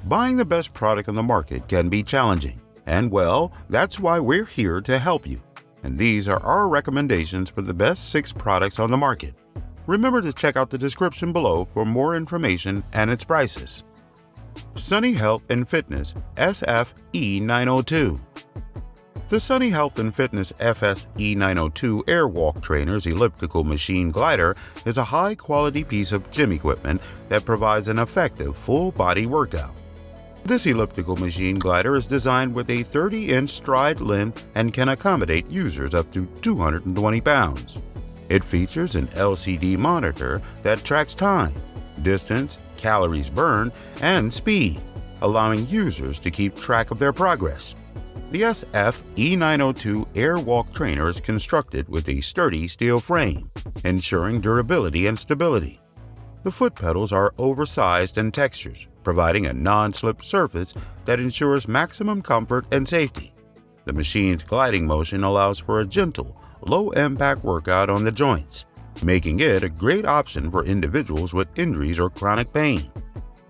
Buying the best product on the market can be challenging, and well, that's why we're here to help you. And these are our recommendations for the best 6 products on the market. Remember to check out the description below for more information and its prices. Sunny Health and Fitness SFE902. The Sunny Health and Fitness FSE902 Airwalk Trainer's elliptical machine glider is a high-quality piece of gym equipment that provides an effective full-body workout. This elliptical machine glider is designed with a 30-inch stride length and can accommodate users up to 220 pounds. It features an LCD monitor that tracks time, distance, calories burned, and speed, allowing users to keep track of their progress. The SFE902 Airwalk Trainer is constructed with a sturdy steel frame, ensuring durability and stability. The foot pedals are oversized in textures, providing a non-slip surface that ensures maximum comfort and safety. The machine's gliding motion allows for a gentle, low-impact workout on the joints, making it a great option for individuals with injuries or chronic pain.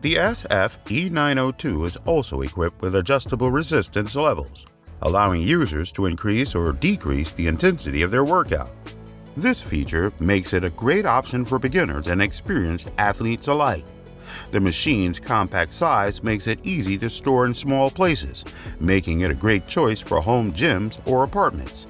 The SFE902 is also equipped with adjustable resistance levels, allowing users to increase or decrease the intensity of their workout. This feature makes it a great option for beginners and experienced athletes alike. The machine's compact size makes it easy to store in small places, making it a great choice for home gyms or apartments.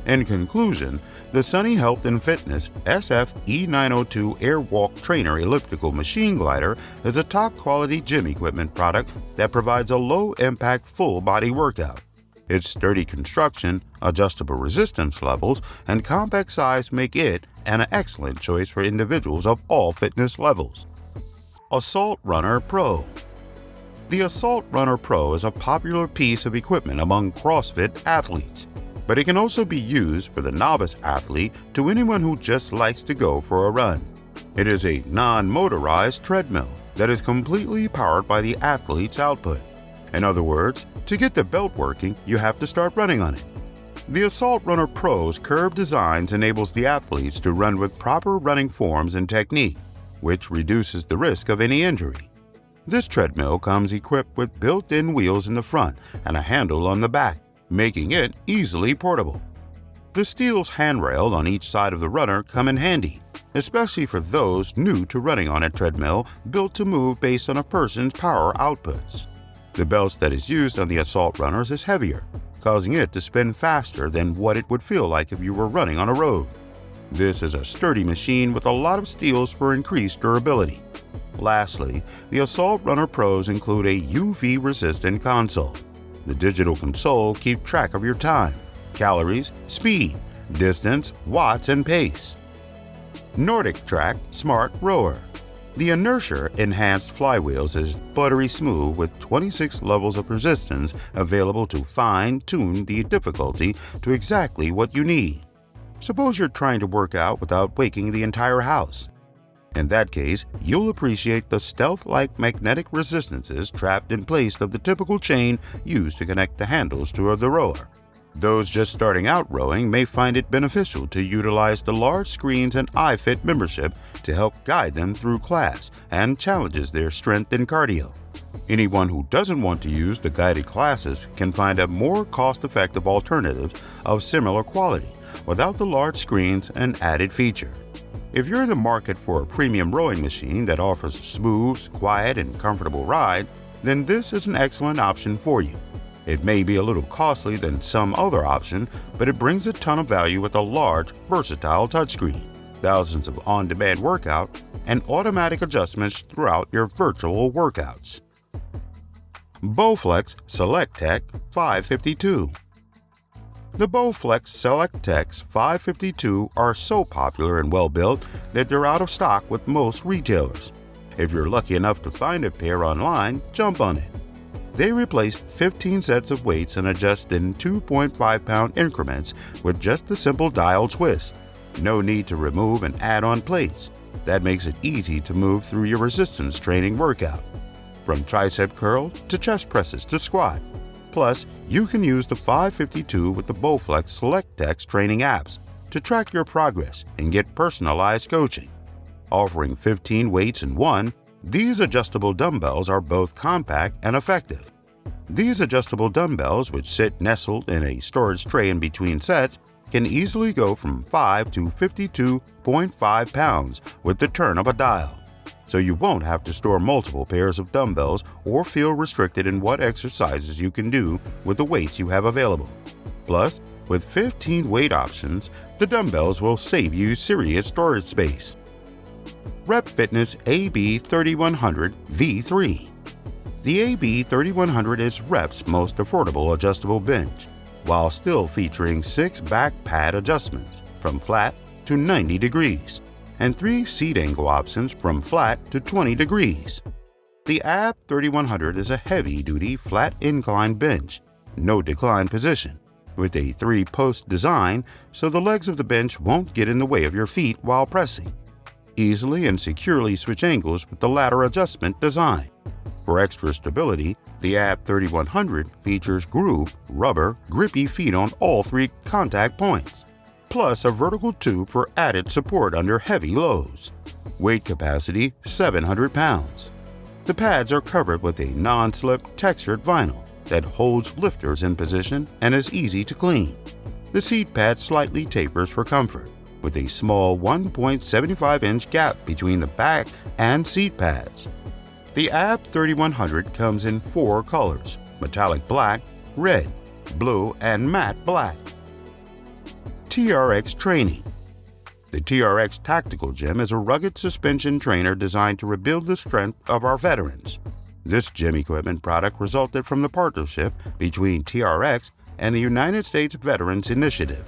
In conclusion, the Sunny Health and Fitness SFE902 Airwalk Trainer Elliptical Machine Glider is a top-quality gym equipment product that provides a low-impact full-body workout. Its sturdy construction, adjustable resistance levels, and compact size make it an excellent choice for individuals of all fitness levels. AssaultRunner Pro. The AssaultRunner Pro is a popular piece of equipment among CrossFit athletes, but it can also be used for the novice athlete to anyone who just likes to go for a run. It is a non-motorized treadmill that is completely powered by the athlete's output. In other words, to get the belt working, you have to start running on it. The AssaultRunner Pro's curved designs enables the athletes to run with proper running forms and technique, which reduces the risk of any injury. This treadmill comes equipped with built-in wheels in the front and a handle on the back, making it easily portable. The steel handrail on each side of the runner come in handy, especially for those new to running on a treadmill built to move based on a person's power outputs. The belt that is used on the Assault Runners is heavier, causing it to spin faster than what it would feel like if you were running on a road. This is a sturdy machine with a lot of steels for increased durability. Lastly, the AssaultRunner Pros include a UV-resistant console. The digital console keeps track of your time, calories, speed, distance, watts, and pace. NordicTrack Smart Rower. The inertia-enhanced flywheels is buttery smooth with 26 levels of resistance available to fine-tune the difficulty to exactly what you need. Suppose you're trying to work out without waking the entire house. In that case, you'll appreciate the stealth-like magnetic resistances trapped in place of the typical chain used to connect the handles to the rower. Those just starting out rowing may find it beneficial to utilize the large screens and iFit membership to help guide them through class and challenges their strength and cardio. Anyone who doesn't want to use the guided classes can find a more cost-effective alternative of similar quality without the large screens and added feature. If you're in the market for a premium rowing machine that offers a smooth, quiet, and comfortable ride, then this is an excellent option for you. It may be a little costly than some other option, but it brings a ton of value with a large, versatile touchscreen, thousands of on-demand workout, and automatic adjustments throughout your virtual workouts. Bowflex SelectTech 552. The Bowflex SelectTechs 552 are so popular and well-built that they're out of stock with most retailers. If you're lucky enough to find a pair online, jump on it. They replace 15 sets of weights and adjust in 2.5-pound increments with just a simple dial twist. No need to remove and add on plates. That makes it easy to move through your resistance training workout, from tricep curl to chest presses to squat. Plus, you can use the 552 with the Bowflex SelectTechs training apps to track your progress and get personalized coaching. Offering 15 weights in one, These adjustable dumbbells are both compact and effective. These adjustable dumbbells, which sit nestled in a storage tray in between sets, can easily go from 5 to 52.5 pounds with the turn of a dial. So you won't have to store multiple pairs of dumbbells or feel restricted in what exercises you can do with the weights you have available. Plus, with 15 weight options, the dumbbells will save you serious storage space. Rep Fitness AB3100 V3. The AB3100 is Rep's most affordable adjustable bench, while still featuring 6 back pad adjustments from flat to 90 degrees and 3 seat angle options from flat to 20 degrees. The AB3100 is a heavy-duty flat incline bench, no decline position, with a 3-post design so the legs of the bench won't get in the way of your feet while pressing. Easily and securely switch angles with the ladder adjustment design. For extra stability, the AB3100 features grooved, rubber, grippy feet on all 3 contact points, plus a vertical tube for added support under heavy loads. Weight capacity 700 pounds. The pads are covered with a non-slip textured vinyl that holds lifters in position and is easy to clean. The seat pad slightly tapers for comfort, with a small 1.75-inch gap between the back and seat pads. The AB3100 comes in 4 colors: metallic black, red, blue, and matte black. TRX Training. The TRX Tactical Gym is a rugged suspension trainer designed to rebuild the strength of our veterans. This gym equipment product resulted from the partnership between TRX and the United States Veterans Initiative,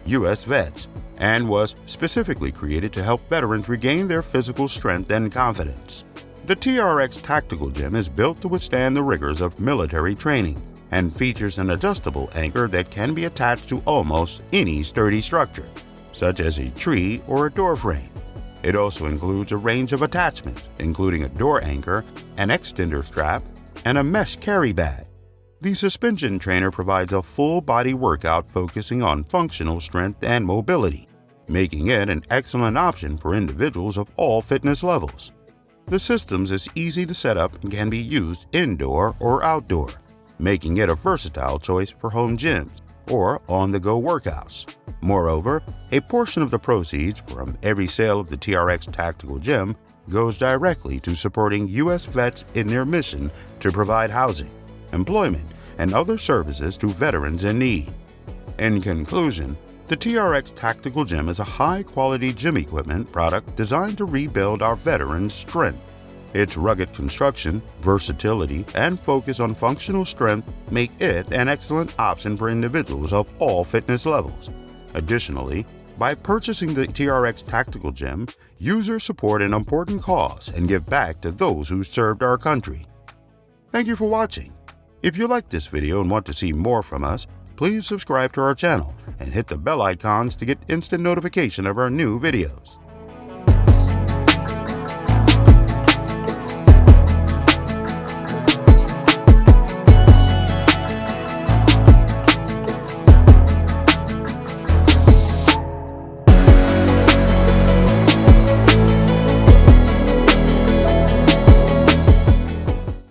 US Vets, and was specifically created to help veterans regain their physical strength and confidence. The TRX Tactical Gym is built to withstand the rigors of military training and features an adjustable anchor that can be attached to almost any sturdy structure, such as a tree or a door frame. It also includes a range of attachments, including a door anchor, an extender strap, and a mesh carry bag. The suspension trainer provides a full-body workout focusing on functional strength and mobility, making it an excellent option for individuals of all fitness levels. The system is easy to set up and can be used indoor or outdoor, making it a versatile choice for home gyms or on-the-go workouts. Moreover, a portion of the proceeds from every sale of the TRX Tactical Gym goes directly to supporting U.S. vets in their mission to provide housing, employment, and other services to veterans in need. In conclusion, the TRX Tactical Gym is a high-quality gym equipment product designed to rebuild our veterans' strength. Its rugged construction, versatility, and focus on functional strength make it an excellent option for individuals of all fitness levels. Additionally, by purchasing the TRX Tactical Gym, users support an important cause and give back to those who served our country. Thank you for watching. If you liked this video and want to see more from us, please subscribe to our channel and hit the bell icons to get instant notification of our new videos.